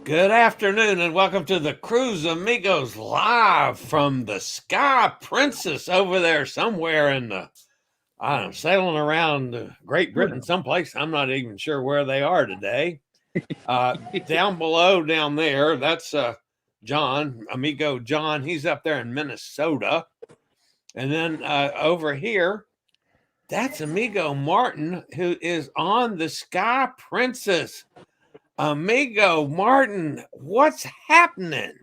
Good afternoon and welcome to the Cruise Amigos live from the Sky Princess over there somewhere in the, I don't know, sailing around Great Britain someplace. I'm not even sure where they are today. Down below, down there, that's John, Amigo John. He's up there in Minnesota. And then over here, that's Amigo Martin, who is on the Sky Princess. Amigo Martin, what's happening?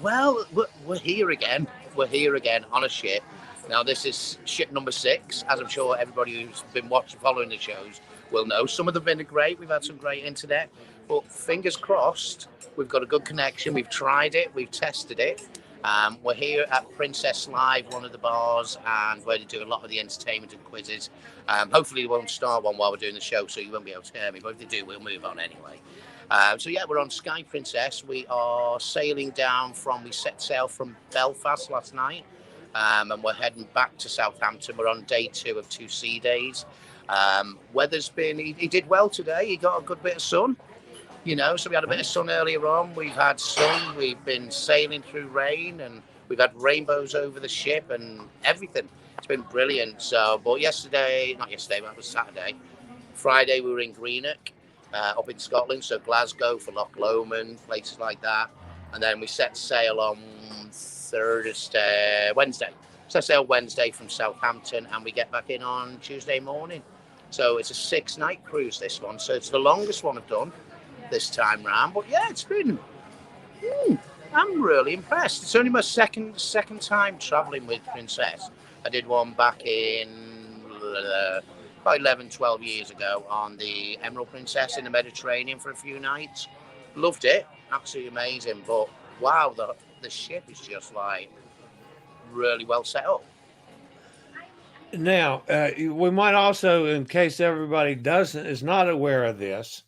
Well, we're here again. We're here again on a ship. Now, this is ship number 6, as I'm sure everybody who's been following the shows will know. Some of them have been great. We've had some great internet, but fingers crossed, we've got a good connection. We've tried it. We've tested it. We're here at Princess Live, one of the bars, and where they do a lot of the entertainment and quizzes. Hopefully, they won't start one while we're doing the show, so you won't be able to hear me. But if they do, we'll move on anyway. So yeah, we're on Sky Princess. We are sailing down we set sail from Belfast last night, and we're heading back to Southampton. We're on day 2 of 2 sea days. Weather's been, he did well today. He got a good bit of sun, so we had a bit of sun earlier on. We've had sun, we've been sailing through rain, and we've had rainbows over the ship and everything. It's been brilliant. So, but not yesterday, but it was Saturday. Friday, we were in Greenock. Up in Scotland, so Glasgow for Loch Lomond, places like that. And then we set sail on Wednesday. Set sail Wednesday from Southampton, and we get back in on Tuesday morning. So it's a 6-night cruise, this one. So it's the longest one I've done this time round. But yeah, it's been. I'm really impressed. It's only my second time travelling with Princess. I did one back in about 11, 12 years ago on the Emerald Princess in the Mediterranean for a few nights. Loved it, absolutely amazing. But wow, the ship is just like really well set up. Now, we might also, in case everybody is not aware of this,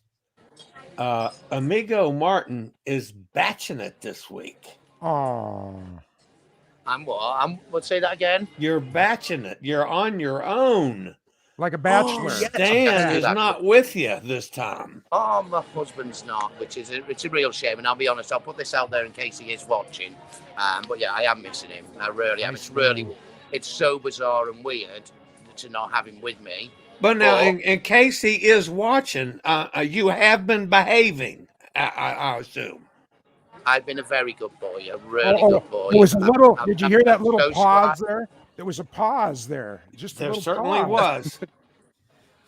Amigo Martin is batching it this week. Oh. Let's say that again. You're batching it. You're on your own. Like a bachelor. Yes, Stan is not with you this time. Oh, my husband's not, it's a real shame. And I'll be honest, I'll put this out there in case he is watching. But yeah, I am missing him. I really am. It's so bizarre and weird to not have him with me. But now, in case he is watching, you have been behaving, I assume. I've been a very good boy, a really good boy. There was a little. Did you hear that little pause there? There was a pause there. There certainly was.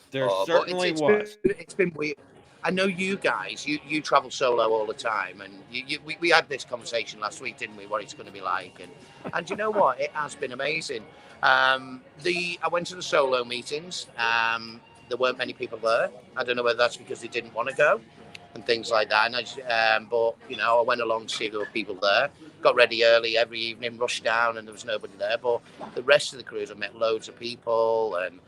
There certainly was. It's been weird. I know you guys. You travel solo all the time, and we had this conversation last week, didn't we? What it's going to be like, and you know what? It has been amazing. I went to the solo meetings. There weren't many people there. I don't know whether that's because they didn't want to go and things like that. And but I went along to see if there were people there. Got ready early every evening, rushed down, and there was nobody there. But the rest of the cruise, I met loads of people, and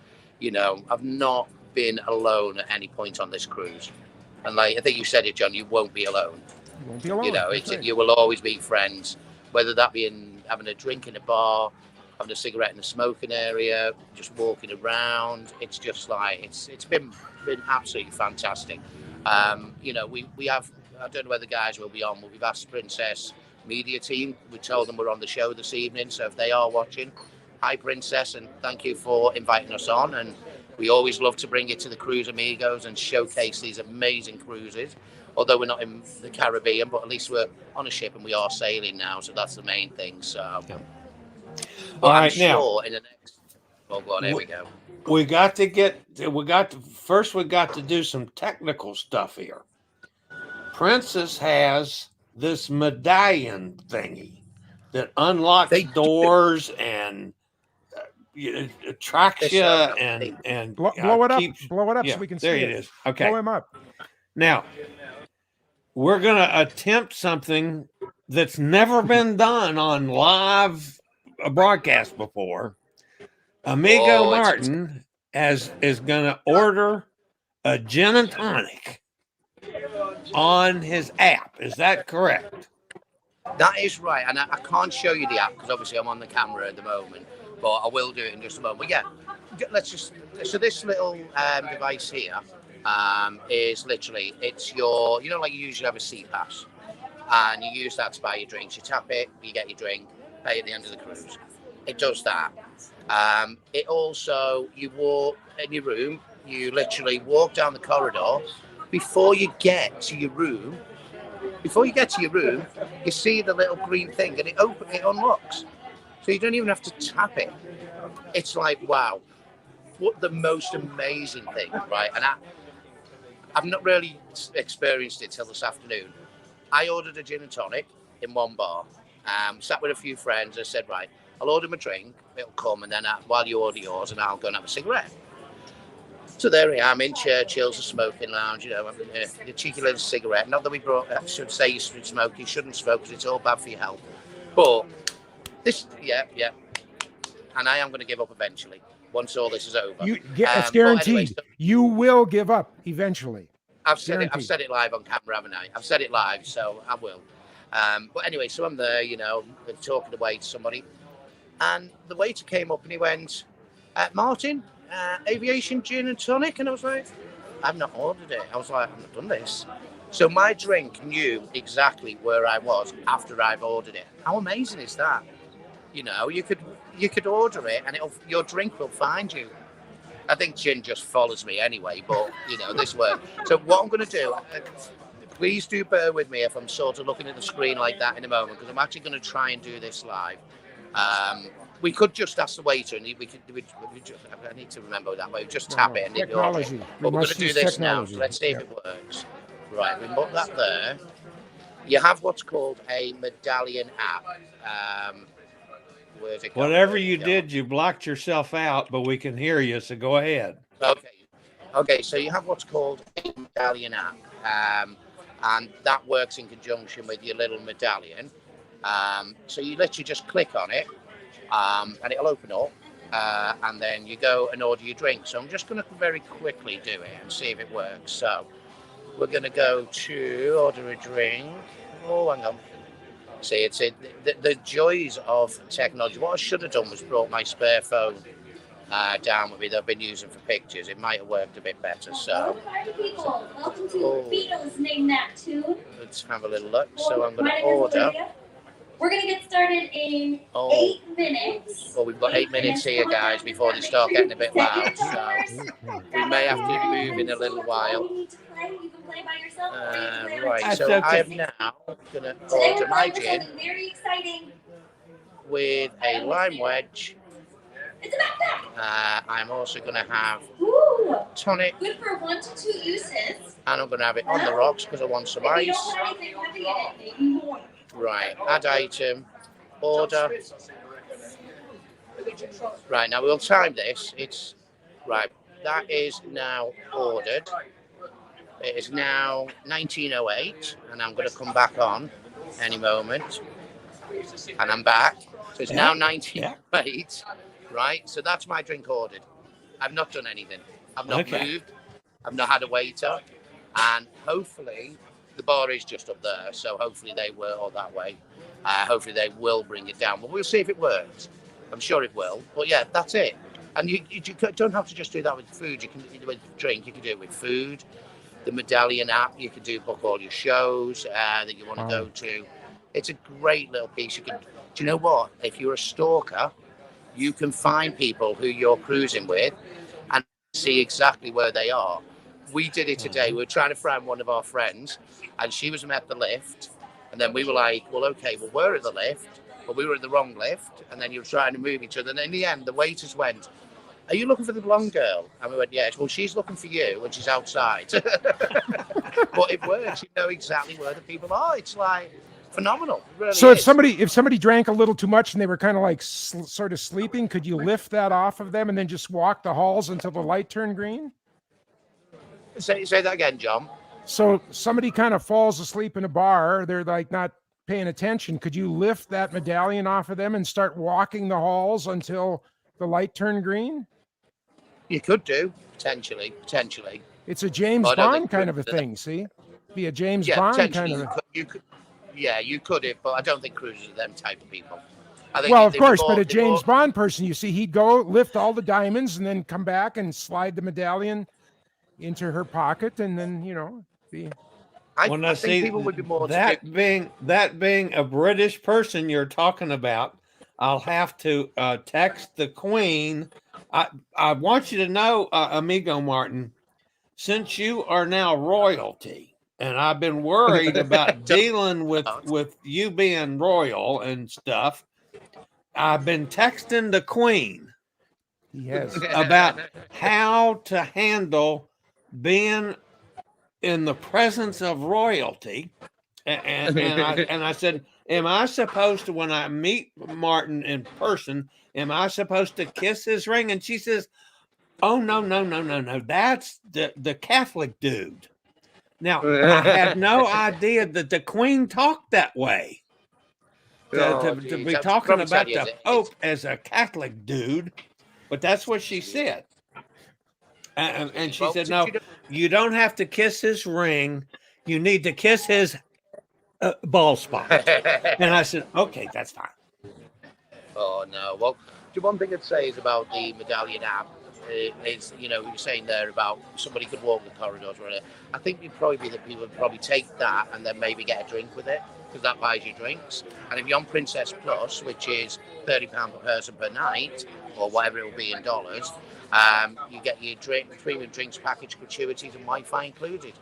I've not been alone at any point on this cruise. And like I think you said it, John, you won't be alone. You won't be alone. You will always meet friends, whether that be having a drink in a bar, having a cigarette in the smoking area, just walking around. It's just like it's been absolutely fantastic. We have, I don't know whether the guys will be on, but we've asked Princess Media team. We told them we're on the show this evening, so if they are watching, hi Princess, and thank you for inviting us on. And we always love to bring it to the Cruise Amigos and showcase these amazing cruises. Although we're not in the Caribbean, but at least we're on a ship and we are sailing now, so that's the main thing. So, all right, sure in the next. Oh, go on, here we go. We got to do some technical stuff here. Princess has this medallion thingy that unlocks doors and attracts you and blow it up. Blow it up so we can see it. There it is. Okay. Blow him up. Now, we're going to attempt something that's never been done on live broadcast before. Amigo Martin is going to order a gin and tonic on his app. Is that correct? That is right. And I can't show you the app because obviously I'm on the camera at the moment, but I will do it in just a moment. But yeah, so this little device here is literally, it's your, like you usually have a sea pass, and you use that to buy your drinks. You tap it, you get your drink, pay at the end of the cruise. It does that. It also, you walk in your room, you literally walk down the corridor. Before you get to your room, you see the little green thing, and it unlocks. So you don't even have to tap it. It's like, wow, what the most amazing thing, right? And I've not really experienced it till this afternoon. I ordered a gin and tonic in one bar. Sat with a few friends. I said, right, I'll order my drink. It'll come, and then while you order yours, and I'll go and have a cigarette. So there I am in Churchill's, a smoking lounge, having a cheeky little cigarette. Not that I should say you should smoke. You shouldn't smoke because it's all bad for your health. But this, yeah. And I am going to give up eventually once all this is over. It's guaranteed. Anyway, you will give up eventually. I've said it live on camera, haven't I? I've said it live, so I will. But anyway, so I'm there, talking away to somebody. And the waiter came up and he went, Martin, aviation gin and tonic. And I was like, I've not ordered it. I was like, I've not done this. So my drink knew exactly where I was after I've ordered it. How amazing is that? You could order it and your drink will find you. I think gin just follows me anyway, but this works. So what I'm going to do, please do bear with me if I'm sort of looking at the screen like that in a moment, because I'm actually going to try and do this live. We could just ask the waiter, and I need to remember that way. Just tap it and technology. But we're going to do this now. So let's see if it works. Right, we put that there. You have what's called a medallion app. Where's it? Whatever you did, you blocked yourself out, but we can hear you. So go ahead. Okay. So you have what's called a medallion app, and that works in conjunction with your little medallion. So you literally just click on it, and it'll open up, and then you go and order your drink. So I'm just going to very quickly do it and see if it works. So we're going to go to order a drink. Oh, hang on. See, it's the joys of technology. What I should have done was brought my spare phone down with me that I've been using for pictures. It might have worked a bit better. So, welcome to Beatles, name that tune. Let's have a little look. So I'm going to order. We're going to get started in 8 minutes. Well, we've got 8 minutes here, guys, before they start getting a bit loud. So we may have to move in a little while. Right, so I am now going to order my gin with a lime wedge. I'm also going to have tonic. Good for 1 to 2 uses. And I'm going to have it on the rocks because I want some ice. Right, add item, order. Right, now we'll time this. It's right, that is now ordered. It is now 19:08, and I'm going to come back on any moment. And I'm back. So it's now 19:08. Right, so that's my drink ordered. I've not done anything. I've not moved. I've not had a waiter. And hopefully, the bar is just up there. So hopefully they will, or that way. Hopefully they will bring it down. But we'll see if it works. I'm sure it will. But yeah, that's it. And you don't have to just do that with food. You can do it with drink. You can do it with food. The medallion app, you can book all your shows that you want to go to. It's a great little piece. Do you know what? If you're a stalker, you can find people who you're cruising with and see exactly where they are. We did it today. We were trying to find one of our friends, and she was at the lift. And then we were like, well, okay, well, we're at the lift, but we were at the wrong lift. And then you were trying to move each other. And in the end, the waiters went, are you looking for the blonde girl? And we went, yes. Well, she's looking for you, and she's outside. But it works. You know exactly where the people are. It's like phenomenal. It really so is. if somebody drank a little too much and they were kind of like sort of sleeping, could you lift that off of them and then just walk the halls until the light turned green? Say that again, John. So somebody kind of falls asleep in a bar. They're like not paying attention. Could you lift that medallion off of them and start walking the halls until the light turned green? You could do, potentially. It's a James Bond kind of a thing, see? Be a James Bond kind of you could have, but I don't think cruisers are them type of people. I think well, of course, but a James Bond person, you see, he'd go lift all the diamonds and then come back and slide the medallion into her pocket, and then I now, think people would be more that being a British person you're talking about. I'll have to text the Queen. I want you to know, Amigo Martin, since you are now royalty, and I've been worried about dealing with you being royal and stuff. I've been texting the Queen about how to handle being in the presence of royalty, and I said, am I supposed to, when I meet Martin in person, am I supposed to kiss his ring? And she says, oh, no, that's the Catholic dude. Now, I had no idea that the Queen talked that way. To be talking about the Pope as a Catholic dude, but that's what she said. And she said, no, you don't have to kiss his ring. You need to kiss his ball spot. And I said, okay, that's fine. Oh, no. Well, the one thing I'd say is about the medallion app is, you're saying there about somebody could walk the corridors. I think it'd probably be that people would probably take that and then maybe get a drink with it, because that buys you drinks. And if you're on Princess Plus, which is £30 per person per night, or whatever it will be in dollars, you get your premium drinks package, gratuities, and Wi-Fi included.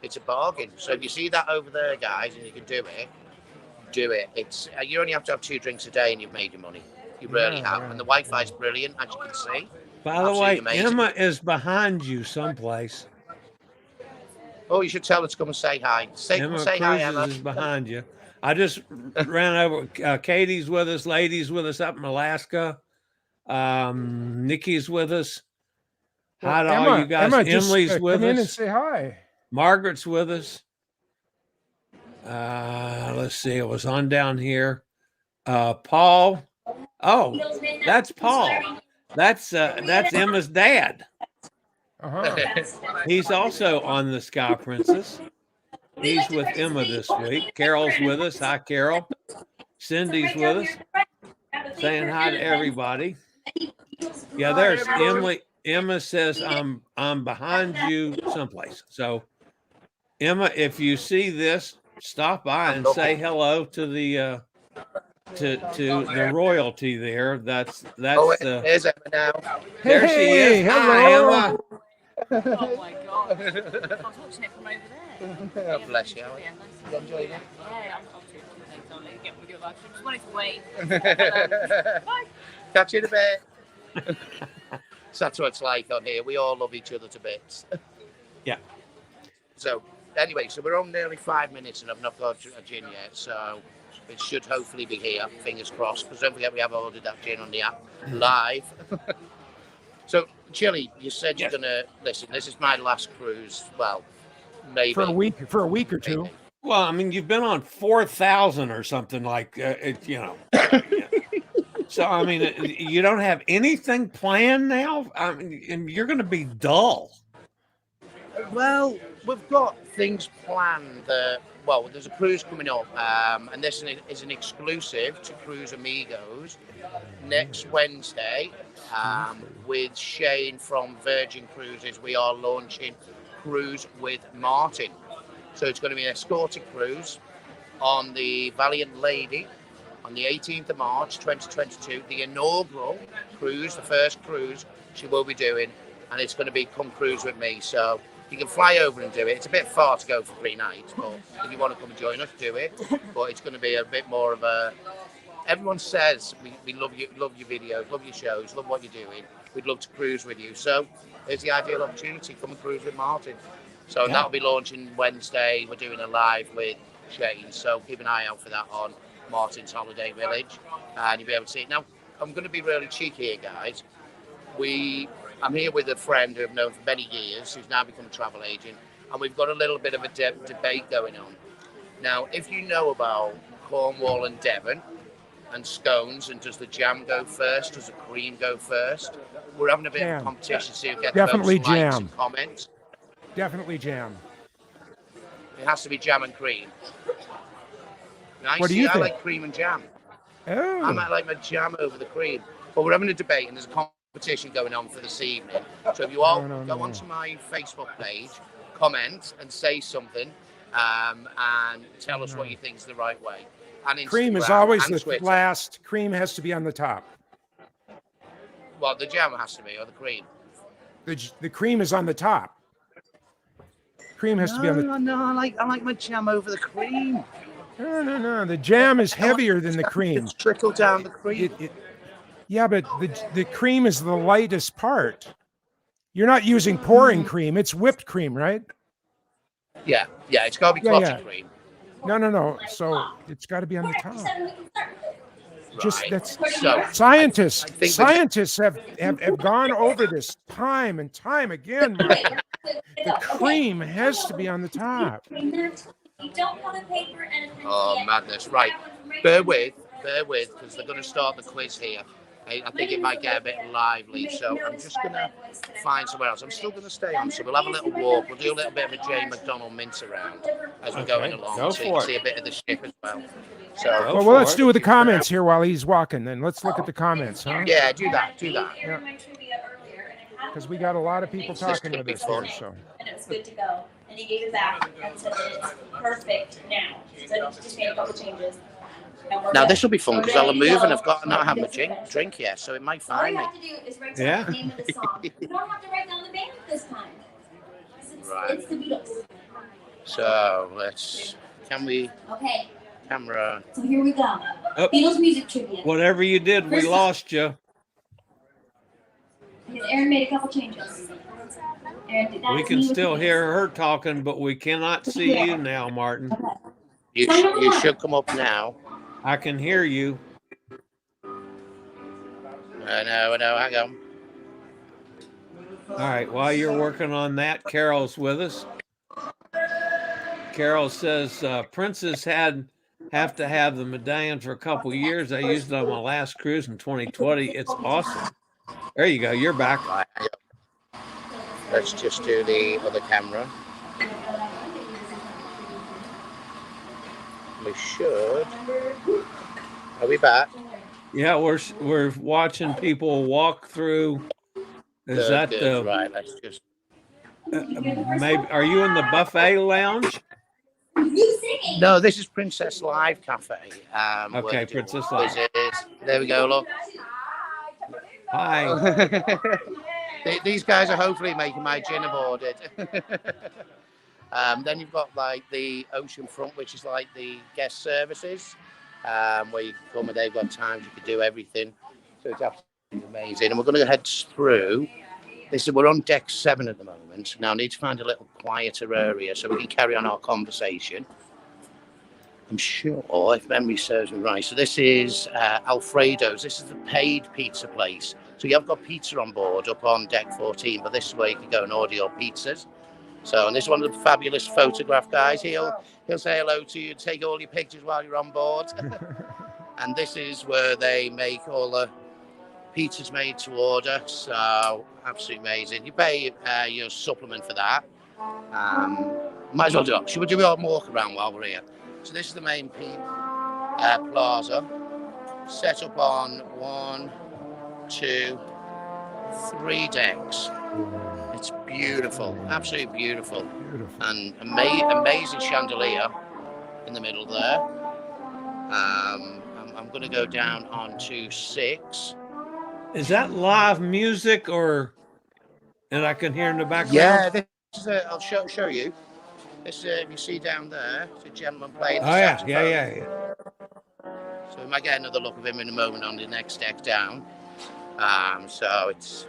It's a bargain. So if you see that over there, guys, and you can do it. It's you only have to have 2 drinks a day, and you've made your money. You really have. And the Wi-Fi is brilliant, as you can see. By the way, amazing. Emma is behind you someplace. Oh, you should tell her to come and say hi. Say hi, Emma. Is behind you. I just ran over. Katie's with us. Lady's with us up in Alaska. Nikki's with us. Hi to all you guys. Emma, Emily's just, with come us. In and say hi. Margaret's with us. Let's see. It was on down here. Paul. Oh, that's Paul. That's Emma's dad. He's also on the Sky Princess. He's with Emma this week. Carol's with us. Hi, Carol. Cindy's with us. Saying hi to everybody. Yeah, there's Emily. Emma says I'm behind you someplace. So, Emma, if you see this, stop by and say hello to the to the royalty there. That's there's Emma now. There she is. Hello. Hi, Emma. Oh my god. I was watching it from over there. God bless you. Yeah, You enjoying it? Yeah, I'm totally get with your life. I just wanted to wait. Bye. Catch you in a bit. So that's what it's like on here. We all love each other to bits. Yeah. So anyway, we're on nearly 5 minutes and I've not got a gin yet. So it should hopefully be here. Fingers crossed. Because don't forget we have ordered that gin on the app live. So Chillie, you said you're gonna listen. This is my last cruise. Well, maybe for a week or two. Maybe. Well, I mean, you've been on 4,000 or something like So I mean, you don't have anything planned now. I mean, and you're going to be dull. Well, we've got things planned. Well, there's a cruise coming up, and this is an exclusive to Cruise Amigos next Wednesday with Shane from Virgin Cruises. We are launching Cruise with Martin. So it's going to be an escorted cruise on the Valiant Lady on the 18th of March 2022, the inaugural cruise, the first cruise she will be doing, and it's going to be come cruise with me. So you can fly over and do it. It's a bit far to go for 3 nights, but if you want to come and join us, do it. But it's going to be a bit more of a... Everyone says we love your videos, love your shows, love what you're doing. We'd love to cruise with you. So it's the ideal opportunity. Come and cruise with Martin. So that'll be launching Wednesday. We're doing a live with Shane. So keep an eye out for that on Martin's Holiday Village, and you'll be able to see it. Now, I'm going to be really cheeky here, guys. I'm here with a friend who I've known for many years, who's now become a travel agent, and we've got a little bit of a debate going on. Now, if you know about Cornwall and Devon and scones, and does the jam go first, does the cream go first? We're having a bit of a competition, so you get definitely the most likes jam and comments. Definitely jam. It has to be jam and cream. Now, what do you think? I like cream and jam. Oh. I might like my jam over the cream. But we're having a debate, and there's a competition going on for this evening. So if you all No. go onto my Facebook page, comment and say something, and tell us what you think is the right way. And Cream is Instagram always and the Twitter. last. Cream has to be on the top. Well, the jam has to be, or the cream. The cream is on the top. Cream has to be on the. No, I like my jam over the cream. No. The jam is heavier than the cream. It's trickle down the cream. Yeah, but the cream is the lightest part. You're not using pouring cream. It's whipped cream, right? Yeah, it's got to be clotted cream. No. So it's got to be on the top. Just that's So Scientists have gone over this time and time again. Martin. The cream has to be on the top. You don't want a paper and a pen. Oh, madness. Right. Bear with, because they're going to start the quiz here. I think it might get a bit lively, so I'm just going to find somewhere else. I'm still going to stay on, so we'll have a little walk. We'll do a little bit of a J. McDonald mince around as we're going along, Go so you for can it. see a bit of the ship as well. So, Well, let's do with the comments here while he's walking. Then let's look at the comments, huh? yeah, do that. Because we got a lot of people talking with us here. So. And it was good to go. And he gave it back and said that it's perfect now. So he just made a couple changes. Now this will be fun because I'll move and I've got not had my drink yet, so it might All find you me. have to do is write down the name of the song. You don't have to write down the band this time. It's the Beatles. So let's. Can we? Okay. Camera. So here we go. Oh. Beatles music trivia. Whatever you did, we lost you. Because Aaron made a couple changes. We can still hear her talking, but we cannot see you now, Martin. You should come up now. I can hear you. I know. Hang on. All right. While you're working on that, Carol's with us. Carol says Princess have to have the medallion for a couple of years. I used it on my last cruise in 2020. It's awesome. There you go. You're back. Right, hang on. Let's just do the other camera. We should. Are we back? Yeah, we're watching people walk through. Is that good. Right? Let's just. Maybe? Are you in the buffet lounge? No, this is Princess Live Cafe. Okay, Princess Live. There we go. Look. Hi. These guys are hopefully making my gin aborted. Then you've got like the ocean front, which is like the guest services, where you can come and they've got times you can do everything. So it's absolutely amazing. And we're going to head through. We're on deck 7 at the moment. Now I need to find a little quieter area so we can carry on our conversation. I'm sure, if memory serves me right. So this is Alfredo's. This is the paid pizza place. So you have got pizza on board up on deck 14, but this is where you can go and order your pizzas. So, and this is one of the fabulous photograph guys. He'll say hello to you and take all your pictures while you're on board. And this is where they make all the pizzas made to order. So absolutely amazing. You pay your supplement for that. Might as well do it. Should we do a walk around while we're here? So this is the main Plaza. Set up on 1, 2, 3 decks. It's beautiful, absolutely beautiful. And amazing chandelier in the middle there. I'm going to go down onto 6. Is that live music or? And I can hear in the background. Yeah, this is I'll show you. This if you see down there, it's a gentleman playing the saxophone. Yeah. So we might get another look of him in a moment on the next deck down. So it's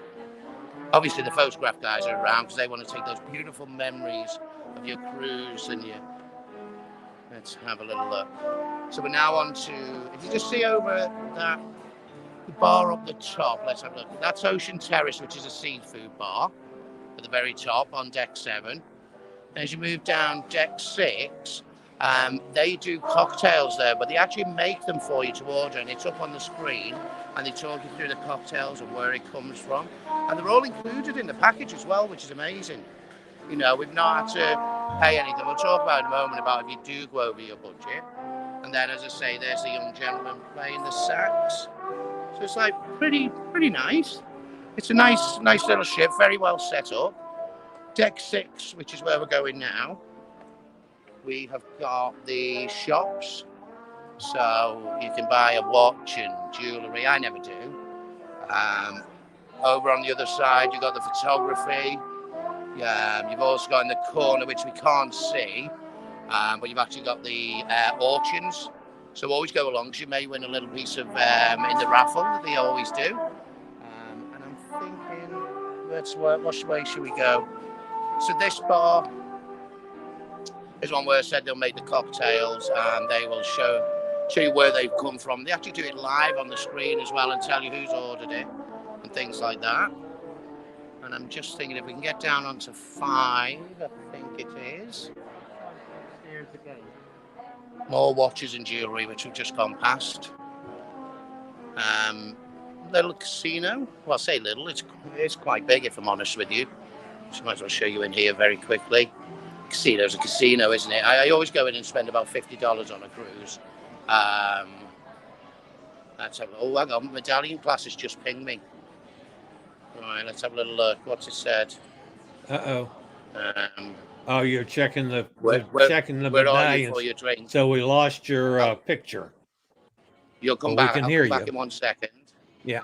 obviously the photograph guys are around because they want to take those beautiful memories of your cruise and your. Let's have a little look. So we're now on to, if you just see over that the bar up the top, let's have a look. That's Ocean Terrace, which is a seafood bar at the very top on deck 7. As you move down deck 6, they do cocktails there, but they actually make them for you to order, and it's up on the screen, and they talk you through the cocktails and where it comes from. And they're all included in the package as well, which is amazing. You know, we've not had to pay anything. We'll talk about in a moment about if you do go over your budget. And then, as I say, there's the young gentleman playing the sax. So it's like pretty nice. It's a nice little ship, very well set up. Deck 6, which is where we're going now. We have got the shops, so you can buy a watch and jewellery. I never do. Over on the other side, you've got the photography. You've also got in the corner, which we can't see, but you've actually got the auctions. So always go along, because you may win a little piece of in the raffle. They always do. And I'm thinking, which way should we go? So this bar is one where I said they'll make the cocktails and they will show you where they've come from. They actually do it live on the screen as well and tell you who's ordered it and things like that. And I'm just thinking if we can get down onto 5, I think it is. More watches and jewellery, which we've just gone past. Little casino. Well, I say little, it's quite big if I'm honest with you. So I might as well show you in here very quickly. Casino's a casino, isn't it? I always go in and spend about $50 on a cruise. Let's have oh, hang on, Medallion Class has just pinged me. All right, let's have a little look. What's it said? Oh, you're checking the checking the where are medallions. you for your drink? So we lost your picture. You'll come Well, back. we can I'll hear come back you. in 1 second. Yeah,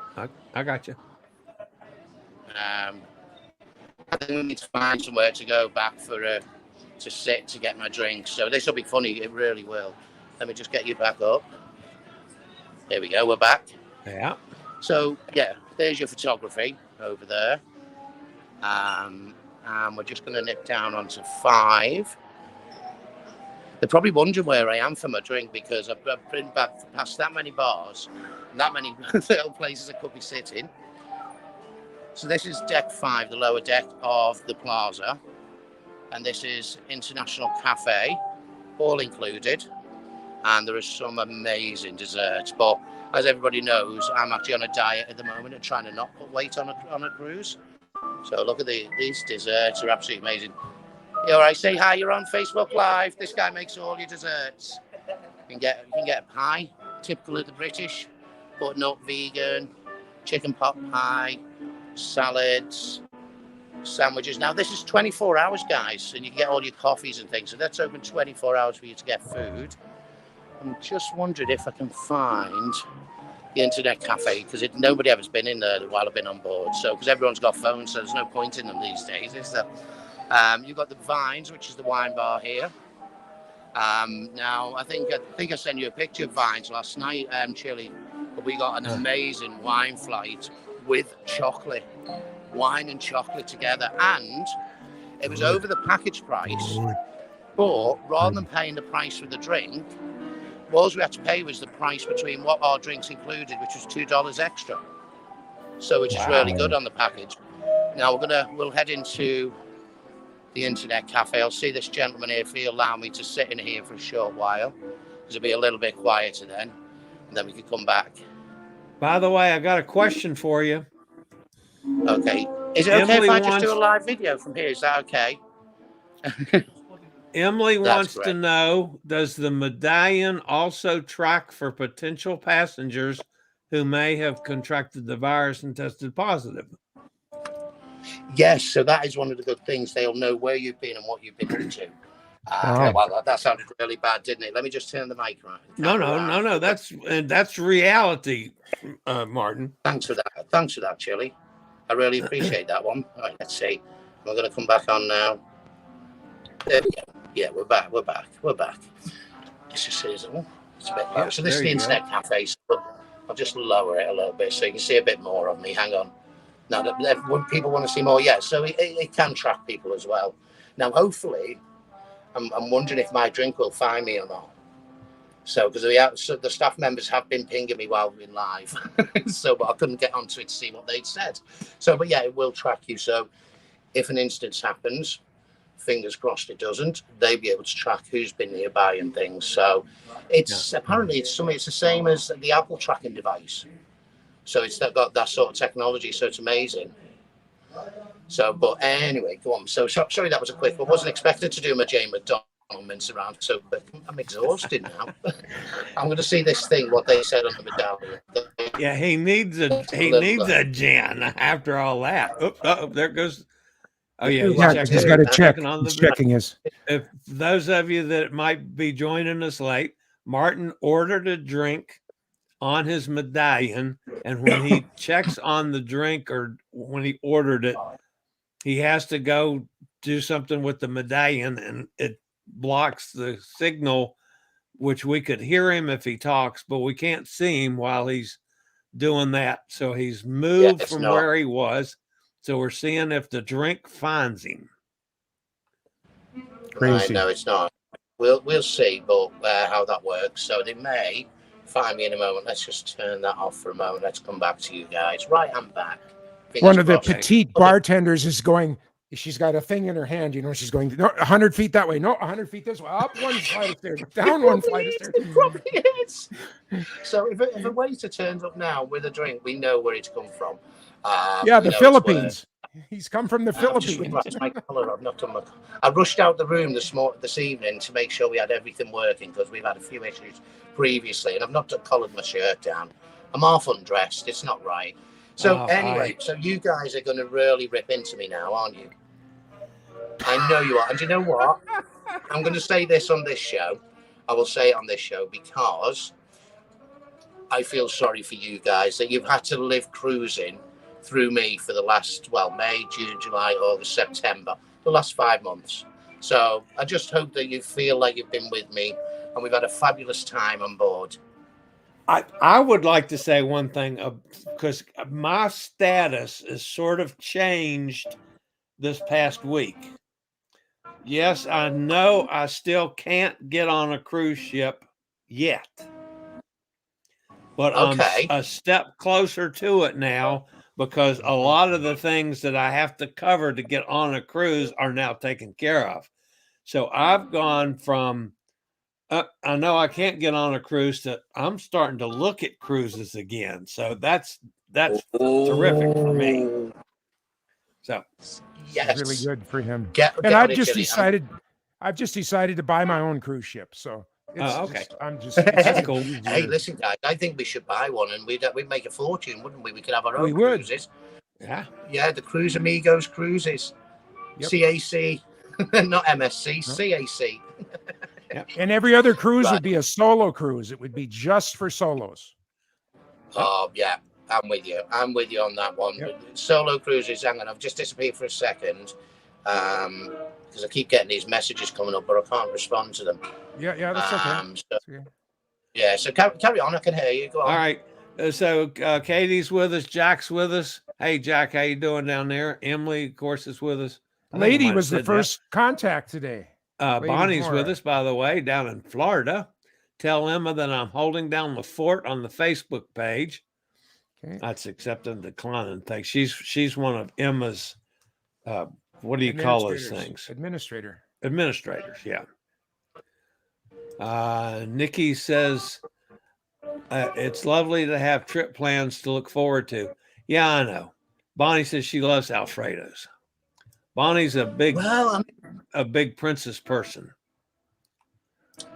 I got you. I think we need to find somewhere to go back for to sit to get my drink. So this will be funny. It really will. Let me just get you back up. There we go. We're back. Yeah. So yeah, there's your photography over there. And we're just going to nip down onto 5. They're probably wondering where I am for my drink because I've been back past that many bars and that many little places I could be sitting. So this is deck 5, the lower deck of the Plaza. And this is International Cafe, all included. And there are some amazing desserts. But as everybody knows, I'm actually on a diet at the moment and trying to not put weight on a cruise. So look at these desserts, are absolutely amazing. You all right? Say hi, you're on Facebook Live. This guy makes all your desserts. You can get a pie, typical of the British, butternut vegan, chicken pot pie, salads, sandwiches. Now this is 24 hours, guys, and you can get all your coffees and things. So that's open 24 hours for you to get food. I'm just wondering if I can find the internet cafe because nobody ever's been in there while I've been on board. So because everyone's got phones, so there's no point in them these days, is there? You've got the Vines, which is the wine bar here. Now I think I sent you a picture of Vines last night, Chillie. But we got an amazing wine flight with chocolate, wine and chocolate together, and it was over the package price. But rather than paying the price for the drink, all we had to pay was the price between what our drinks included, which was $2 extra. So which is really good on the package. Now we'll head into the internet cafe. I'll see this gentleman here if he'll allow me to sit in here for a short while, because it'll be a little bit quieter then, and then we can come back. By the way, I got a question for you. Okay. Is it okay if I just do a live video from here? Is that okay? Emily wants to know, does the medallion also track for potential passengers who may have contracted the virus and tested positive? Yes, so that is one of the good things. They'll know where you've been and what you've been up to. Well, that sounded really bad, didn't it? Let me just turn the mic around. No. That's reality, Martin. Thanks for that, Chillie. I really appreciate that one. All right, let's see. We're going to come back on now. There we go. Yeah, we're back. It's just it's a bit low. So this is the internet cafe. So I'll just lower it a little bit so you can see a bit more of me. Hang on. Now, when people want to see more, so it can track people as well. Now, hopefully, I'm wondering if my drink will find me or not. So, because the staff members have been pinging me while we've been live. But I couldn't get onto it to see what they'd said. So, but yeah, it will track you. So if an instance happens, fingers crossed it doesn't, they'll be able to track who's been nearby and things. So apparently it's the same as the Apple tracking device. So it's got that sort of technology. So it's amazing. So, but anyway, go on. So sorry, that was a quick one. Wasn't expected to do my Jane McDonald mince around so quick. I'm exhausted now. I'm going to see this thing, what they said on the medallion. Yeah, he needs a gin after all that. There goes. Oh yeah, Yeah, he's got to check. He's checking his. If those of you that might be joining us late, Martin ordered a drink on his medallion, and when he checks on the drink or when he ordered it, he has to go do something with the medallion, and it blocks the signal, which we could hear him if he talks, but we can't see him while he's doing that. So he's moved from where he was. So we're seeing if the drink finds him. Crazy. No, it's not. We'll see, but how that works. So they may find me in a moment. Let's just turn that off for a moment. Let's come back to you guys. Right, I'm back. One of the petite bartenders is going. She's got a thing in her hand. You know, she's going, no, 100 feet that way. No, 100 feet this way. Up one flight of stairs. Down one flight of stairs. It probably is. So if a waiter turns up now with a drink, we know where it's come from. Yeah, the Philippines. He's come from the Philippines. I rushed out the room this evening to make sure we had everything working because we've had a few issues previously, and I've not collared my shirt down. I'm half undressed. It's not right. So anyway, so you guys are going to really rip into me now, aren't you? I know you are. And you know what? I'm going to say this on this show. I will say it on this show because I feel sorry for you guys that you've had to live cruising through me for the last, May, June, July, August, September, the last 5 months. So I just hope that you feel like you've been with me and we've had a fabulous time on board. I would like to say one thing because my status is sort of changed this past week. Yes, I know I still can't get on a cruise ship yet, but I'm a step closer to it now because a lot of the things that I have to cover to get on a cruise are now taken care of. So I've gone from I know I can't get on a cruise to I'm starting to look at cruises again. So that's terrific for me. So yes, really good for him. And I've just decided to buy my own cruise ship. So it's it's cool. Hey, listen, guys, I think we should buy one, and we'd make a fortune, wouldn't we? We could have our own cruises. Yeah, the Cruise Amigos cruises, CAC, not MSC, CAC. And every other cruise would be a solo cruise. It would be just for solos. Oh yeah, I'm with you on that one. Yep. Solo cruises. Hang on, I've just disappeared for a second because I keep getting these messages coming up, but I can't respond to them. Yeah, that's okay. Yeah, so carry on. I can hear you. Go on. All right. So Katie's with us. Jack's with us. Hey, Jack, how you doing down there? Emily, of course, is with us. Lady was the first contact today. Bonnie's with us, by the way, down in Florida. Tell Emma that I'm holding down the fort on the Facebook page. Okay. That's accepting and declining things. She's one of Emma's, what do you call those things? Administrators, yeah. Nikki says, it's lovely to have trip plans to look forward to. Yeah, I know. Bonnie says she loves Alfredo's. Bonnie's a big princess person.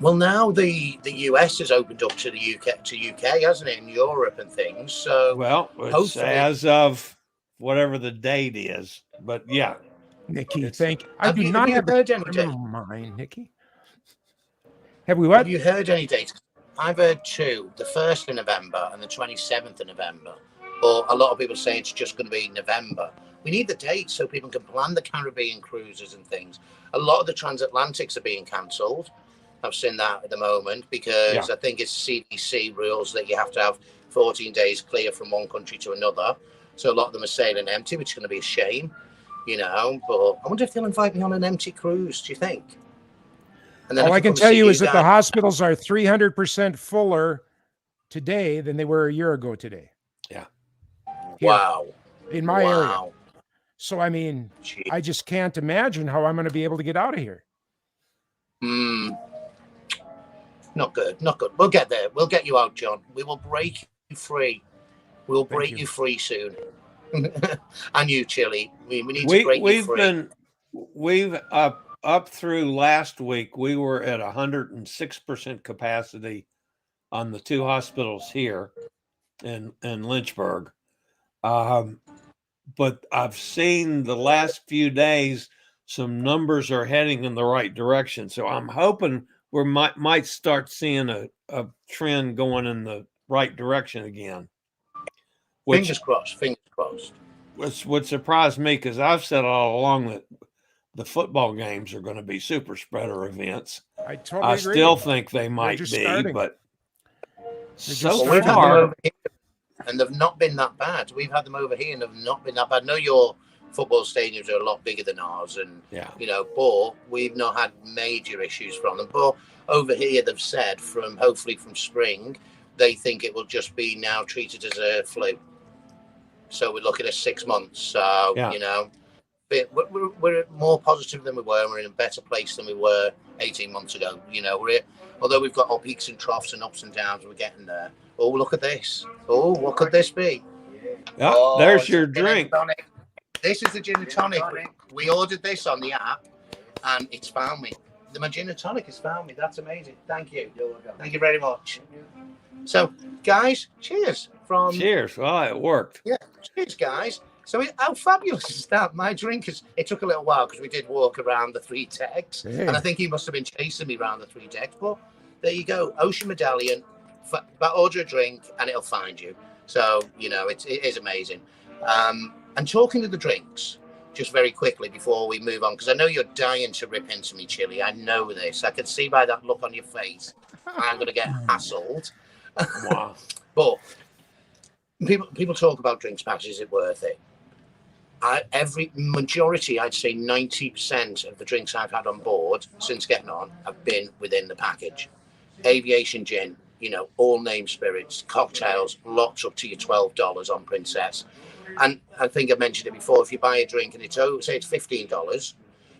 Well, now the US has opened up to the UK, hasn't it, in Europe and things. So it's as of whatever the date is, but yeah. Nikki, thank you. I do not have heard any date. Mine, Nikki. Have we what? Have you heard any dates? I've heard two: the 1st of November and the 27th of November. But a lot of people say it's just going to be November. We need the dates so people can plan the Caribbean cruises and things. A lot of the transatlantics are being cancelled. I've seen that at the moment because I think it's CDC rules that you have to have 14 days clear from one country to another. So a lot of them are sailing empty, which is going to be a shame, you know. But I wonder if they'll invite me on an empty cruise. Do you think? And then all I can tell you is that the hospitals are 300% fuller today than they were a year ago today. Yeah. Here, wow. In my area. So, I mean, I just can't imagine how I'm going to be able to get out of here. Not good. We'll get there. We'll get you out, John. We will break you free. We'll break you free soon. And you, Chillie. We need to break you free. We've up through last week, we were at 106% capacity on the two hospitals here. in Lynchburg. But I've seen the last few days some numbers are heading in the right direction. So I'm hoping we might start seeing a trend going in the right direction again. Fingers crossed. Fingers crossed. Which would surprise me, because I've said all along that the football games are going to be super spreader events. I totally agree. Still think they might be, starting. but so far, and they've not been that bad. We've had them over here and they've not been that bad. I know your football stadiums are a lot bigger than ours, and but we've not had major issues from them. But over here, they've said hopefully from spring, they think it will just be now treated as a flu. So we're looking at 6 months. So we're more positive than we were. We're in a better place than we were 18 months ago. Although we've got our peaks and troughs and ups and downs, we're getting there. Oh, look at this. Oh, what could this be? Yeah, there's your drink. This is the gin and tonic. We ordered this on the app, and it's found me. My gin and tonic has found me. That's amazing. Thank you. Thank you very much. So, guys, cheers. Cheers. Well, it worked. Yeah, cheers, guys. So how fabulous is that? My drink it took a little while because we did walk around the 3 decks, and I think he must have been chasing me around the 3 decks. But there you go, Ocean Medallion. Order a drink and it'll find you. So it is amazing. And talking to the drinks, just very quickly before we move on, because I know you're dying to rip into me, Chillie. I know this. I can see by that look on your face. I'm going to get hassled. Wow. But people talk about drinks packages. Is it worth it? Every majority, I'd say 90% of the drinks I've had on board since getting on have been within the package. Aviation gin, all name spirits, cocktails, lots up to your $12 on Princess. And I think I mentioned it before, if you buy a drink and it's $15,